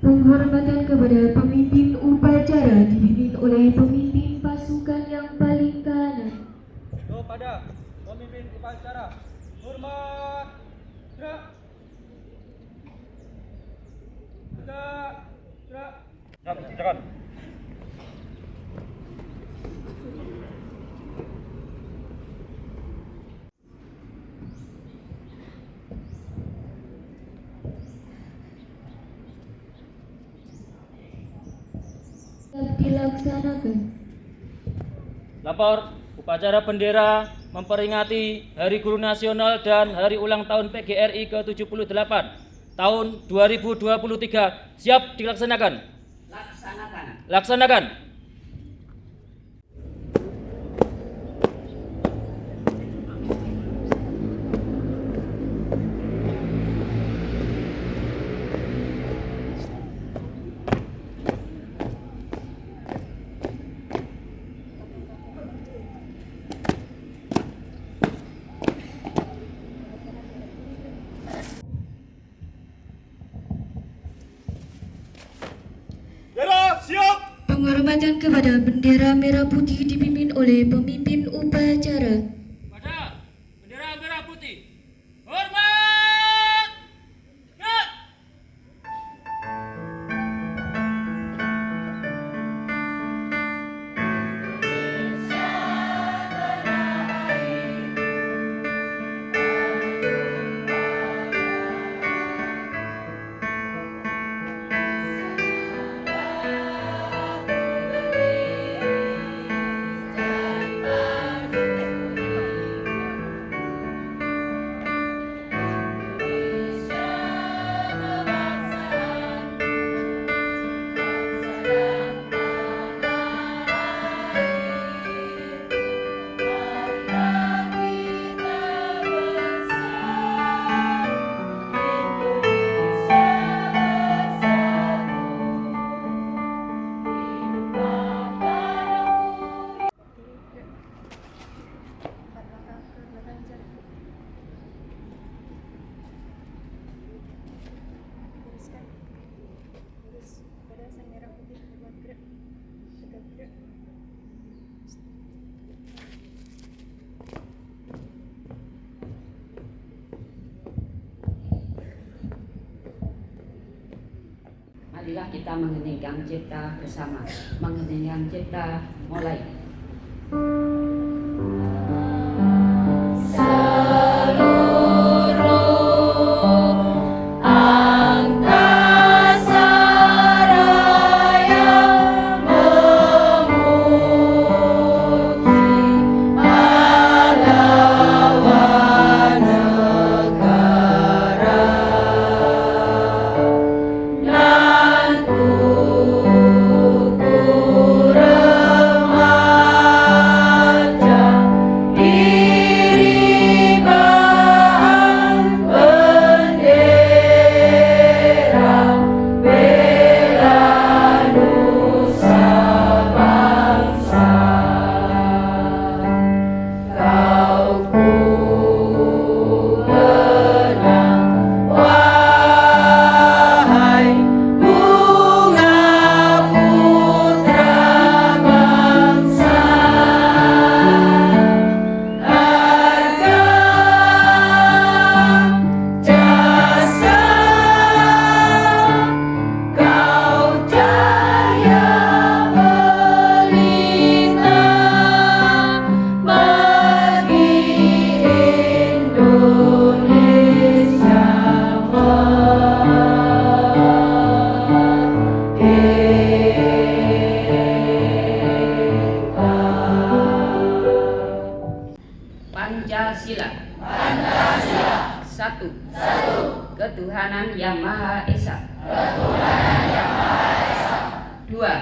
Penghormatan kepada pemimpin upacara dipimpin oleh pemimpin pasukan yang paling kanan. Kepada pemimpin upacara, hormat, gerak. Gerak, gerak. Silakan. Dilaksanakan. Lapor, upacara bendera memperingati Hari Guru Nasional dan Hari Ulang Tahun PGRI ke-78 tahun 2023 siap dilaksanakan. Laksanakan. Penghormatan kepada bendera merah putih dipimpin oleh pemimpin upacara. Pada bendera merah putih, hormat, gerak. Marilah kita mengheningkan cipta bersama. Mengheningkan cipta, mulai. Pancasila. Satu. Ketuhanan Yang Maha Esa. Dua.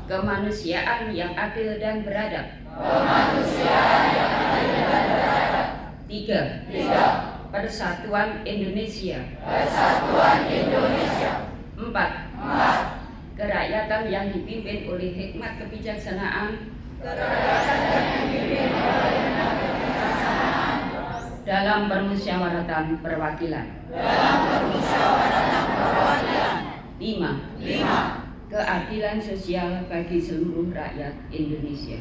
Kemanusiaan yang adil dan beradab. Tiga. Persatuan Indonesia. Empat. Kerakyatan yang dipimpin oleh hikmat kebijaksanaan dalam dalam permusyawaratan perwakilan. 5. Keadilan sosial bagi seluruh rakyat Indonesia.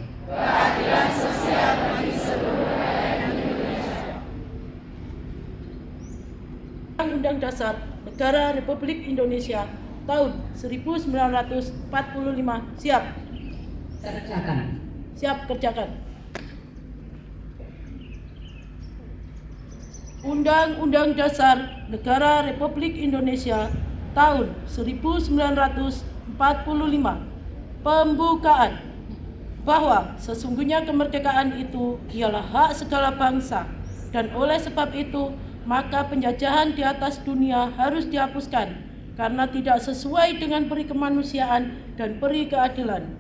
Undang-Undang Dasar Negara Republik Indonesia tahun 1945 siap. Kerjakan. Siap kerjakan. Undang-Undang Dasar Negara Republik Indonesia tahun 1945 pembukaan bahwa sesungguhnya kemerdekaan itu ialah hak segala bangsa, dan oleh sebab itu maka penjajahan di atas dunia harus dihapuskan karena tidak sesuai dengan peri kemanusiaan dan peri keadilan.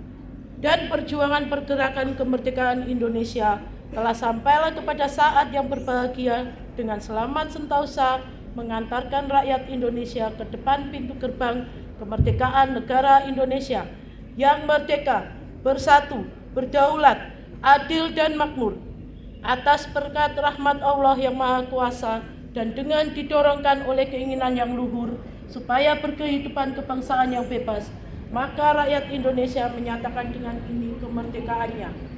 Dan perjuangan pergerakan kemerdekaan Indonesia telah sampailah kepada saat yang berbahagia dengan selamat sentosa mengantarkan rakyat Indonesia ke depan pintu gerbang kemerdekaan negara Indonesia yang merdeka, bersatu, berdaulat, adil dan makmur atas berkat rahmat Allah yang Maha Kuasa, dan dengan didorongkan oleh keinginan yang luhur supaya berkehidupan kebangsaan yang bebas, maka rakyat Indonesia menyatakan dengan ini kemerdekaannya.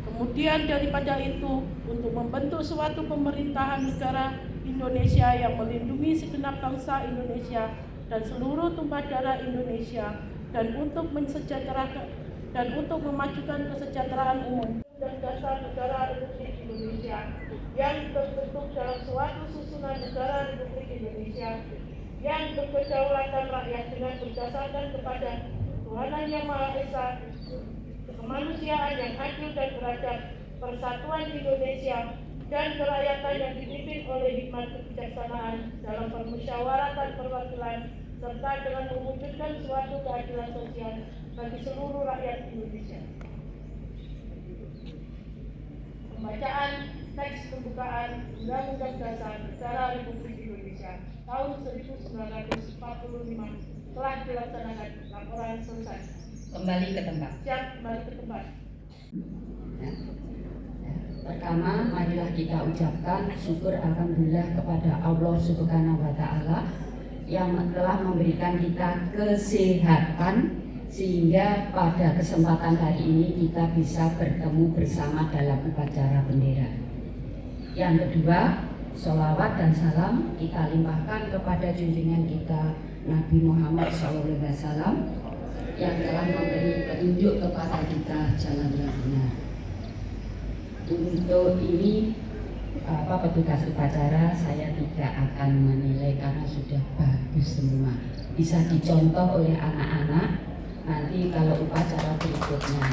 Kemudian daripada itu, untuk membentuk suatu pemerintahan negara Indonesia yang melindungi segenap bangsa Indonesia dan seluruh tumpah darah Indonesia, dan untuk mensejahterakan dan untuk memajukan kesejahteraan umum dan dasar negara Republik Indonesia yang terbentuk dalam suatu susunan negara Republik Indonesia yang berkedaulatan rakyat dengan berdasarkan kepada Tuhanan Yang Maha Esa, kemanusiaan yang adil dan beradab, persatuan Indonesia, dan kerakyatan yang dipimpin oleh hikmat kebijaksanaan dalam permusyawaratan perwakilan, serta dengan mewujudkan suatu keadilan sosial bagi seluruh rakyat Indonesia. Pembacaan teks pembukaan Undang-Undang Dasar Negara Republik Indonesia tahun 1945 telah dilaksanakan. Laporan selesai. Kembali ke tempat. Siap, kembali ke tempat. Pertama, marilah kita ucapkan syukur alhamdulillah kepada Allah Subhanahu wa Ta'ala yang telah memberikan kita kesehatan sehingga pada kesempatan hari ini kita bisa bertemu bersama dalam upacara bendera. Yang kedua, sholawat dan salam kita limpahkan kepada junjungan kita Nabi Muhammad SAW yang telah memberi petunjuk kepada kita jalan yang benar. Untuk ini petugas upacara saya tidak akan menilai karena sudah bagus semua, bisa dicontoh oleh anak-anak nanti kalau upacara berikutnya.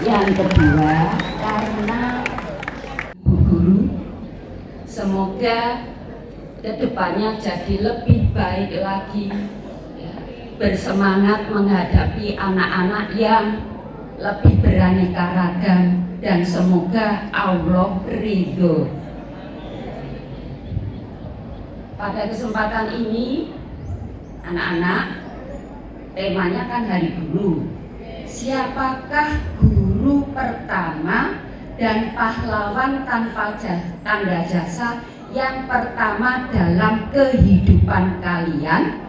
Yang kedua, karena Bu Guru semoga kedepannya jadi lebih baik lagi, bersemangat menghadapi anak-anak yang lebih beraneka ragam, dan semoga Allah ridho. Pada kesempatan ini, anak-anak, temanya kan Hari Guru. Siapakah guru pertama dan pahlawan tanpa tanda jasa yang pertama dalam kehidupan kalian?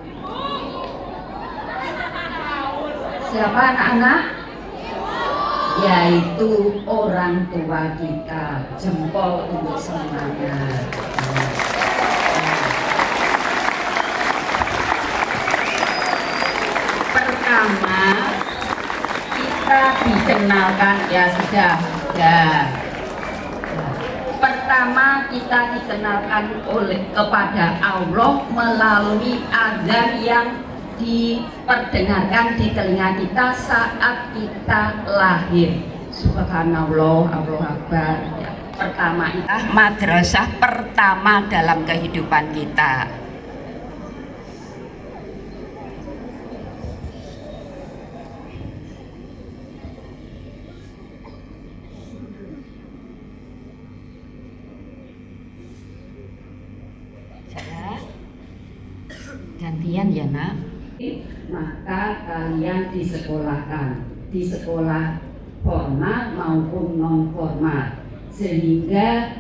Siapa anak-anak? Yaitu orang tua kita. Jempol untuk semuanya. Pertama, kita dikenalkan, ya sudah. Pertama kita dikenalkan kepada Allah melalui azan yang diperdengarkan di telinga kita saat kita lahir. Subhanallah, Allahu Akbar. Pertama itu madrasah pertama dalam kehidupan kita. Gantian ya nak. Maka kalian disekolahkan di sekolah formal maupun non formal, sehingga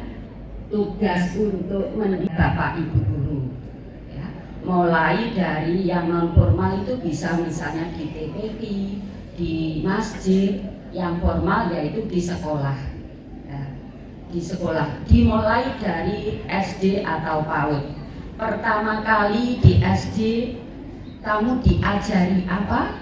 tugas untuk mendidik Bapak Ibu guru ya, mulai dari yang non formal itu bisa misalnya di TPP, di masjid, yang formal yaitu di sekolah ya, di sekolah dimulai dari SD atau PAUD. Pertama kali di SD kamu diajari apa?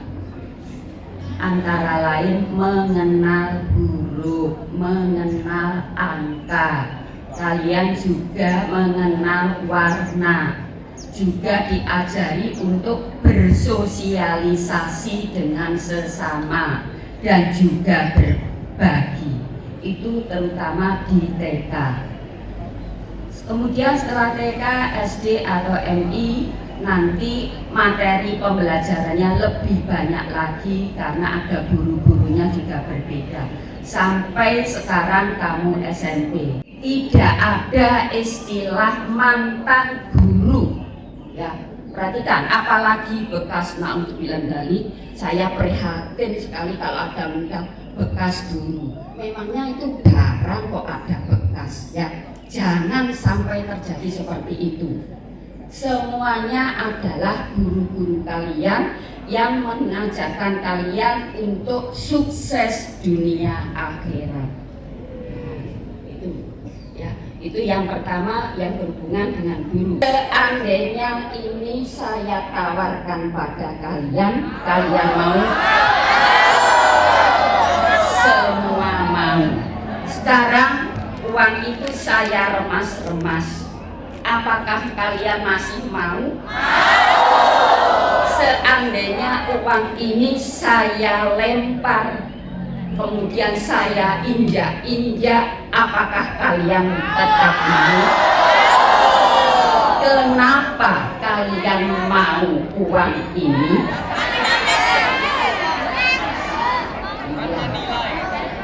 Antara lain mengenal huruf, mengenal angka. Kalian juga mengenal warna. Juga diajari untuk bersosialisasi dengan sesama dan juga berbagi. Itu terutama di TK. Kemudian setelah TK, SD atau MI, nanti materi pembelajarannya lebih banyak lagi karena ada guru-gurunya juga berbeda. Sampai sekarang kamu SMP, tidak ada istilah mantan guru. Ya, perhatikan, apalagi bekas. Nah, untuk bilang dari saya prihatin sekali kalau ada menikah bekas guru. Memangnya itu barang kok ada bekas ya. Jangan sampai terjadi seperti itu. Semuanya adalah guru-guru kalian yang mengajarkan kalian untuk sukses dunia akhirat. Itu ya, itu yang pertama yang berhubungan dengan guru. Seandainya ini saya tawarkan pada kalian, kalian mau? Semua mau. Sekarang uang itu saya remas-remas. Apakah kalian masih mau? Seandainya uang ini saya lempar, kemudian saya injak-injak, apakah kalian tetap mau? Kenapa kalian mau uang ini?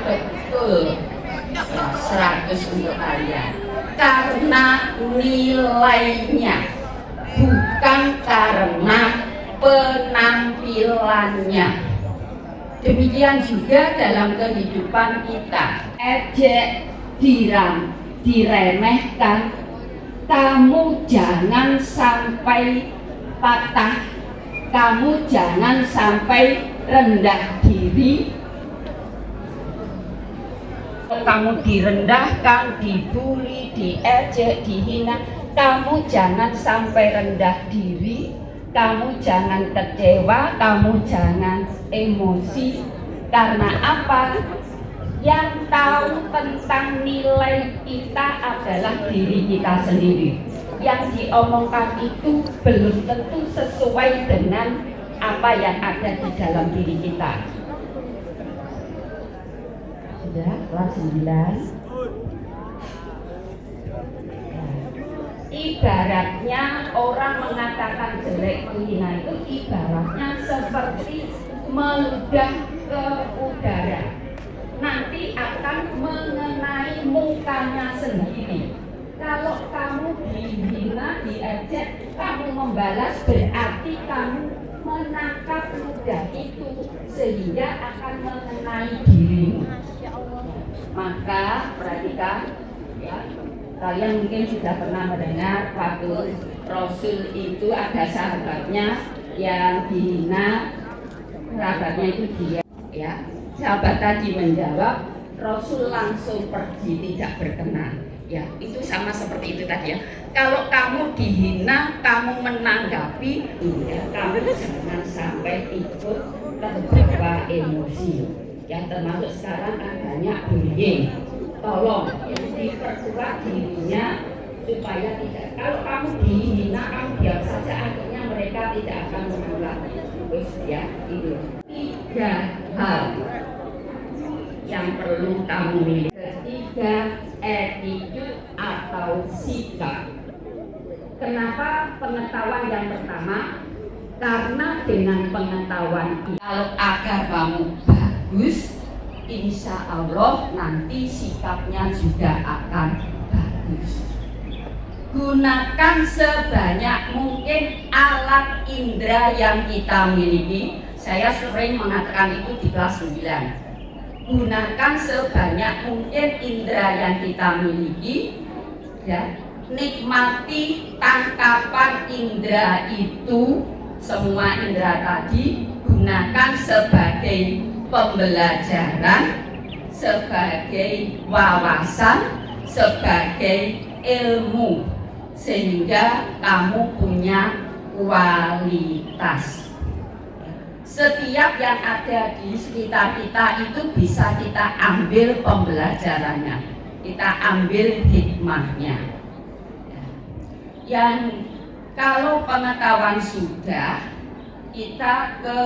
Betul. 100 untuk kalian. Karena nilainya, bukan karena penampilannya. Demikian juga dalam kehidupan kita. Ejek, diremehkan, kamu jangan sampai patah, kamu jangan sampai rendah diri. Kamu direndahkan, dibully, diejek, dihina, kamu jangan sampai rendah diri, kamu jangan kecewa, kamu jangan emosi. Karena apa? Yang tahu tentang nilai kita adalah diri kita sendiri. Yang diomongkan itu belum tentu sesuai dengan apa yang ada di dalam diri kita. Sudah kelas 9. Ibaratnya orang mengatakan jelek menghina itu ibaratnya seperti meludah ke udara. Nanti akan mengenai mukanya sendiri. Kalau kamu dihina, diejek, kamu membalas, berarti kamu menangkap ludah itu sehingga akan mengenai dirimu. Maka perhatikan ya, kalian mungkin sudah pernah mendengar waktu Rasul itu ada sahabatnya yang dihina, sahabatnya itu dia ya. Sahabat tadi menjawab, Rasul langsung pergi, tidak berkenan. Ya, itu sama seperti itu tadi ya. Kalau kamu dihina, kamu menanggapi, ya, kamu jangan sampai ikut terbawa emosi. Ya, termasuk sekarang kan banyak bullying. Tolong yang diperkuat dirinya supaya tidak. Kalau kamu dihina, kamu diam saja, akhirnya mereka tidak akan mengulang. Terus ya, itu 3 hal yang perlu kamu miliki. Ketiga, attitude atau sikap. Kenapa pengetahuan yang pertama? Karena dengan pengetahuan itu, kalau agamamu bagus, insya Allah nanti sikapnya juga akan bagus. gunakan sebanyak mungkin alat indera yang kita miliki. Saya sering mengatakan itu di kelas 9. Gunakan sebanyak mungkin indera yang kita miliki, ya. Nikmati tangkapan indera itu, semua indera tadi gunakan sebagai pembelajaran, sebagai wawasan, sebagai ilmu, sehingga kamu punya kualitas. Setiap yang ada di sekitar kita itu bisa kita ambil pembelajarannya, kita ambil hikmahnya. Yang kalau pengetahuan sudah, kita ke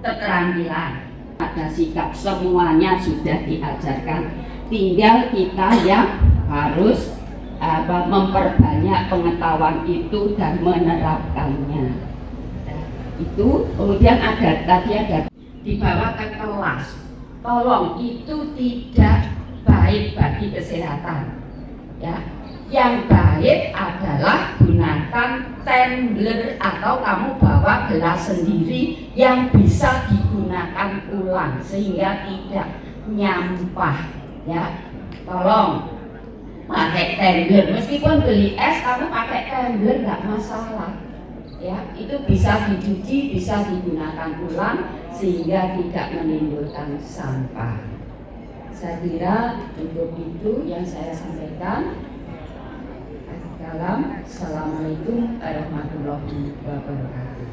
keterampilan. Ada sikap, semuanya sudah diajarkan. Tinggal kita yang harus memperbanyak pengetahuan itu dan menerapkannya. Itu kemudian tadi ada dibawa ke kelas. Tolong, itu tidak baik bagi kesehatan. Ya. Yang baik adalah gunakan tumbler atau kamu bawa gelas sendiri yang bisa digunakan ulang sehingga tidak nyampah, ya. Tolong pakai tumbler, meskipun beli es kamu pakai tumbler nggak masalah, ya. Itu bisa dicuci, bisa digunakan ulang sehingga tidak menimbulkan sampah. Saya kira cukup itu yang saya sampaikan. Assalamualaikum warahmatullahi wabarakatuh.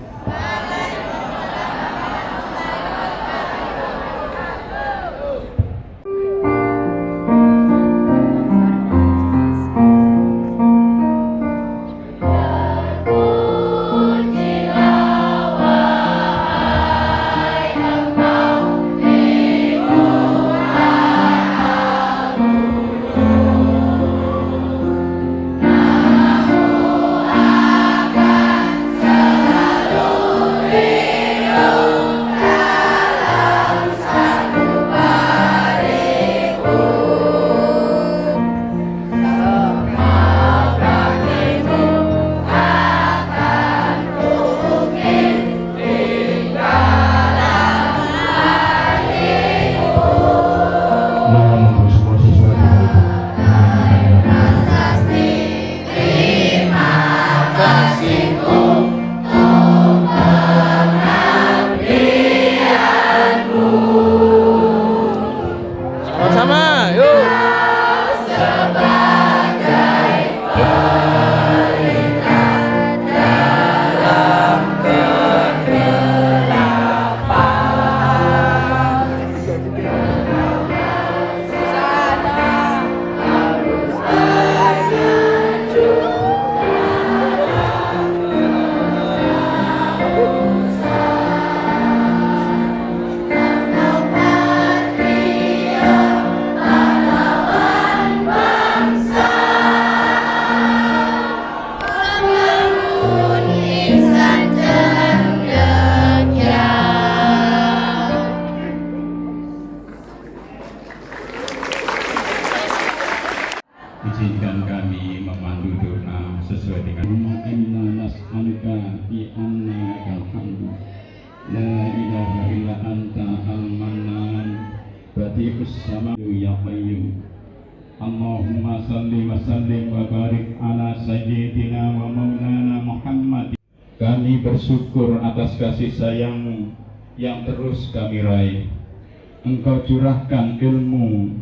Izinkan kami memandu doa sesuai dengan inna nas'aluka bi annaka alhamdu la ilaha illa anta al-mannan badi'us samadu ya qayyum. Allahumma salli wa sallim wa barik ala sayyidina wa maulana Muhammad. Kami bersyukur atas kasih sayang-Mu yang terus kami raih. Engkau curahkan ilmu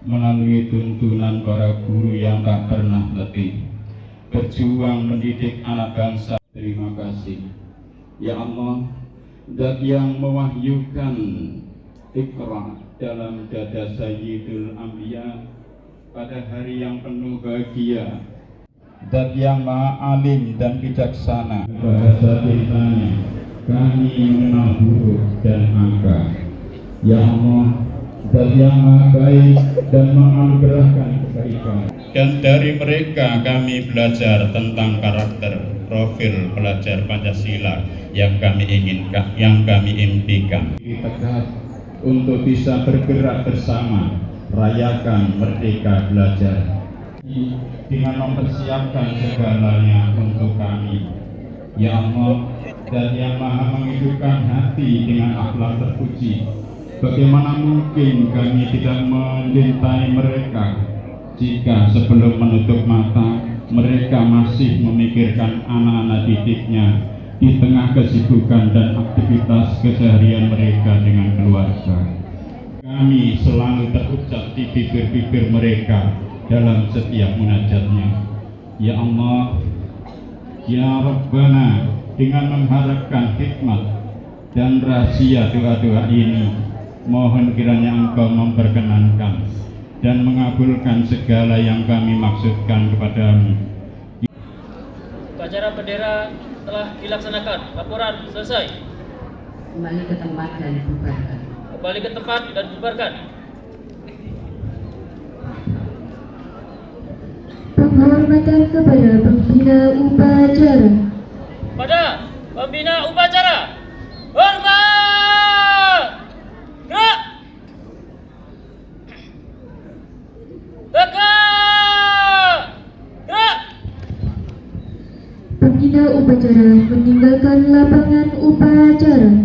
melalui tuntunan para guru yang tak pernah letih berjuang mendidik anak bangsa. Terima kasih ya Allah, Zat yang mewahyukan Iqra dalam dada Sayyidul Anbiya pada hari yang penuh bahagia, Zat yang maha alim dan bijaksana. Bahasa ditanya kami mengenal huruf dan angka. Ya Allah, Zat yang maha baik dan menganugerahkan kebaikan. Dan dari mereka kami belajar tentang karakter, profil pelajar Pancasila yang kami inginkan, yang kami impikan. Tegas untuk bisa bergerak bersama, rayakan Merdeka Belajar. dengan mempersiapkan segalanya untuk kami. Ya Allah, dan yang maha menghidupkan hati dengan akhlak terpuji, bagaimana mungkin kami tidak mencintai mereka jika sebelum menutup mata mereka masih memikirkan anak-anak didiknya di tengah kesibukan dan aktivitas keseharian mereka dengan keluarga. Kami selalu terucap di bibir-bibir mereka dalam setiap munajatnya. Ya Allah, Ya Rabbana, dengan mengharapkan hikmat dan rahasia doa-doa ini, mohon kiranya Engkau memperkenankan dan mengabulkan segala yang kami maksudkan kepadamu. Upacara bendera telah dilaksanakan. Laporan selesai. Kembali ke tempat dan bubarkan. Kembali ke tempat dan bubarkan. Penghormatan kepada pembina upacara. Pada pembina upacara, hormat! Gerak! Tegak! Gerak! Pembina upacara meninggalkan lapangan upacara.